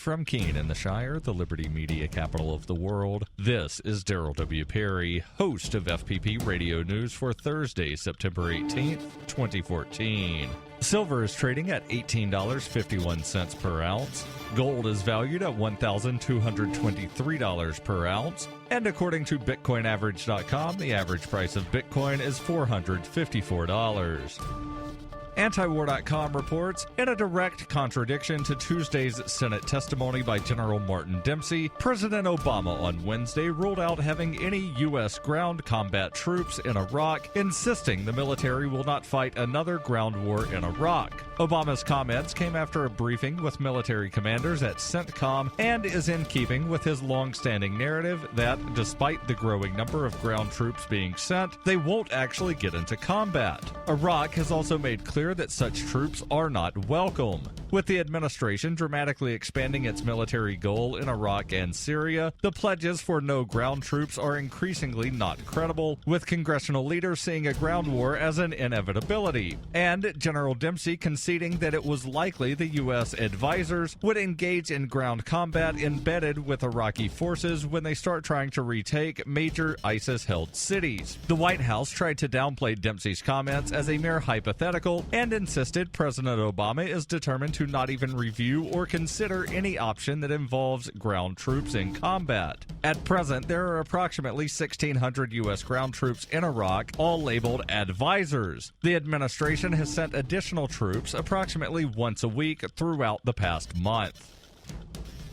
From Keene in the Shire, the Liberty Media capital of the world, this is Daryl W. Perry, host of FPP Radio News for Thursday, September 18th, 2014. Silver is trading at $18.51 per ounce. Gold is valued at $1,223 per ounce. And according to BitcoinAverage.com, the average price of Bitcoin is $454. Antiwar.com reports, in a direct contradiction to Tuesday's Senate testimony by General Martin Dempsey, President Obama on Wednesday ruled out having any U.S. ground combat troops in Iraq, insisting the military will not fight another ground war in Iraq. Obama's comments came after a briefing with military commanders at CENTCOM and is in keeping with his long-standing narrative that, despite the growing number of ground troops being sent, they won't actually get into combat. Iraq has also made clear that such troops are not welcome. With the administration dramatically expanding its military goal in Iraq and Syria, the pledges for no ground troops are increasingly not credible, with congressional leaders seeing a ground war as an inevitability, and General Dempsey conceding that it was likely the U.S. advisors would engage in ground combat embedded with Iraqi forces when they start trying to retake major ISIS-held cities. The White House tried to downplay Dempsey's comments as a mere hypothetical and insisted President Obama is determined to not even review or consider any option that involves ground troops in combat. At present, there are approximately 1,600 U.S. ground troops in Iraq, all labeled advisors. The administration has sent additional troops approximately once a week throughout the past month.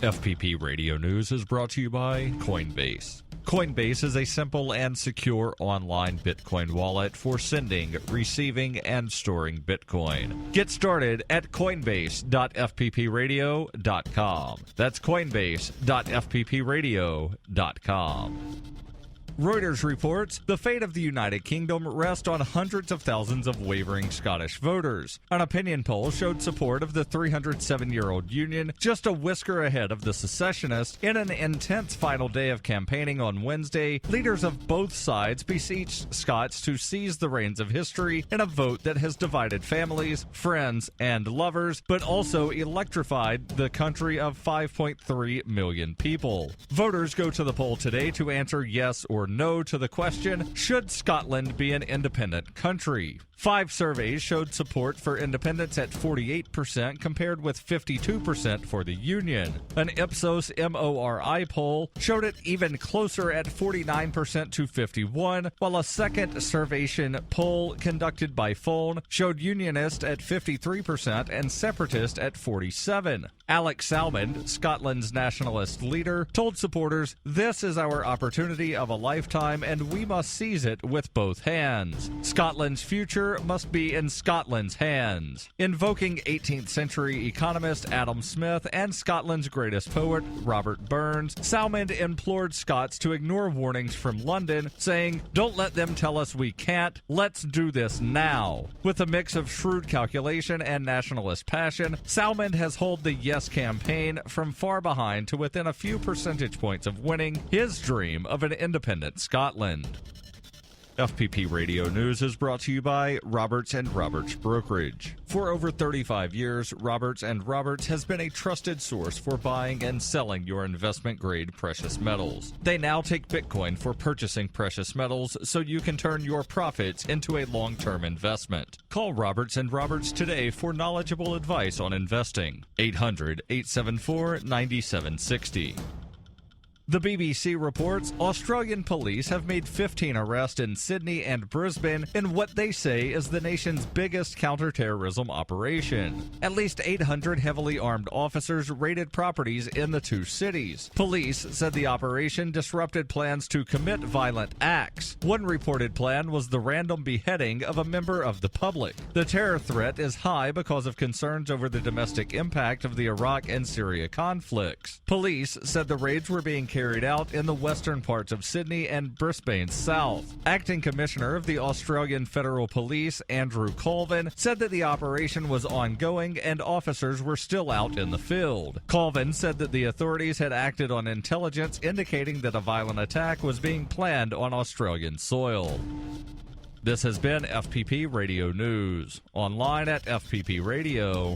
FPP Radio News is brought to you by Coinbase. Coinbase is a simple and secure online Bitcoin wallet for sending, receiving, and storing Bitcoin. Get started at coinbase.fppradio.com. That's coinbase.fppradio.com. Reuters reports, the fate of the United Kingdom rests on hundreds of thousands of wavering Scottish voters. An opinion poll showed support of the 307-year-old union just a whisker ahead of the secessionists. In an intense final day of campaigning on Wednesday, leaders of both sides beseeched Scots to seize the reins of history in a vote that has divided families, friends, and lovers, but also electrified the country of 5.3 million people. Voters go to the poll today to answer yes or no to the question, should Scotland be an independent country? 5 surveys showed support for independence at 48% compared with 52% for the Union. An Ipsos MORI poll showed it even closer at 49% to 51%, while a second Survation poll conducted by phone showed Unionist at 53% and Separatist at 47%. Alex Salmond, Scotland's nationalist leader, told supporters, "This is our opportunity of a lifetime and we must seize it with both hands. Scotland's future must be in Scotland's hands." Invoking 18th century economist Adam Smith and Scotland's greatest poet Robert Burns, Salmond implored Scots to ignore warnings from London, saying, "Don't let them tell us we can't. Let's do this now." With a mix of shrewd calculation and nationalist passion, Salmond has hauled the Yes campaign from far behind to within a few percentage points of winning his dream of an independent Scotland. FPP Radio News is brought to you by Roberts & Roberts Brokerage. For over 35 years, Roberts & Roberts has been a trusted source for buying and selling your investment-grade precious metals. They now take Bitcoin for purchasing precious metals so you can turn your profits into a long-term investment. Call Roberts & Roberts today for knowledgeable advice on investing. 800-874-9760. The BBC reports Australian police have made 15 arrests in Sydney and Brisbane in what they say is the nation's biggest counter-terrorism operation. At least 800 heavily armed officers raided properties in the two cities. Police said the operation disrupted plans to commit violent acts. One reported plan was the random beheading of a member of the public. The terror threat is high because of concerns over the domestic impact of the Iraq and Syria conflicts. Police said the raids were being carried out in the western parts of Sydney and Brisbane's south. Acting Commissioner of the Australian Federal Police, Andrew Colvin, said that the operation was ongoing and officers were still out in the field. Colvin said that the authorities had acted on intelligence indicating that a violent attack was being planned on Australian soil. This has been FPP Radio News, online at fppradio.com.